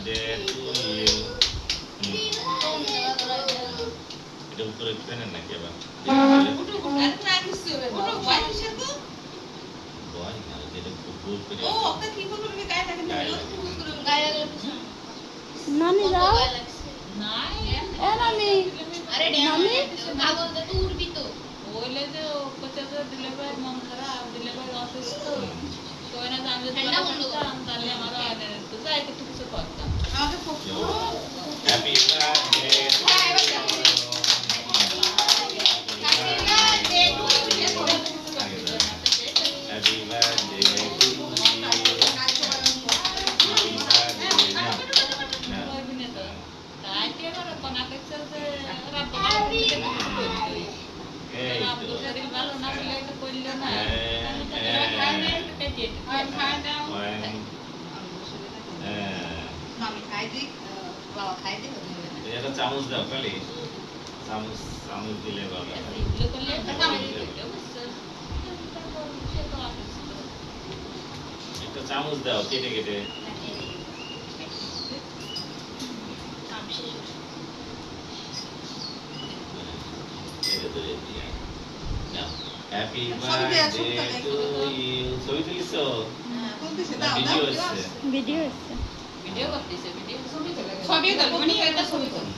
Birthday to you. এটা উপরে পেনের নাকি আবার নানি যাও নানি আরে নানি পাগল তো উড়বি তো বলে যে কোচা তো দিলে ভাই মন খারাপ দিলে ভাই অসুস্থ কই না আমি যদি তাহলে আমার তো যাই একটু কিছু করতাম আমাকে হ্যাপি বার্থডে হ্যাপি বার্থডে ভালো না বলে এটা করলো না আমি খাই দিই বাবা খাই দিই এটা চামচ দাও খালি চামচ চামচ দিলে ভালো একটা চামচ দাও কেটে কেটে হ্যাপি বার্থডে টু ইউ ছবি তুলিছো ভিডিও হচ্ছে ভিডিও হচ্ছে ভিডিও করতেছে ভিডিও ছবি তোলো মানে এটা ছবি তোলো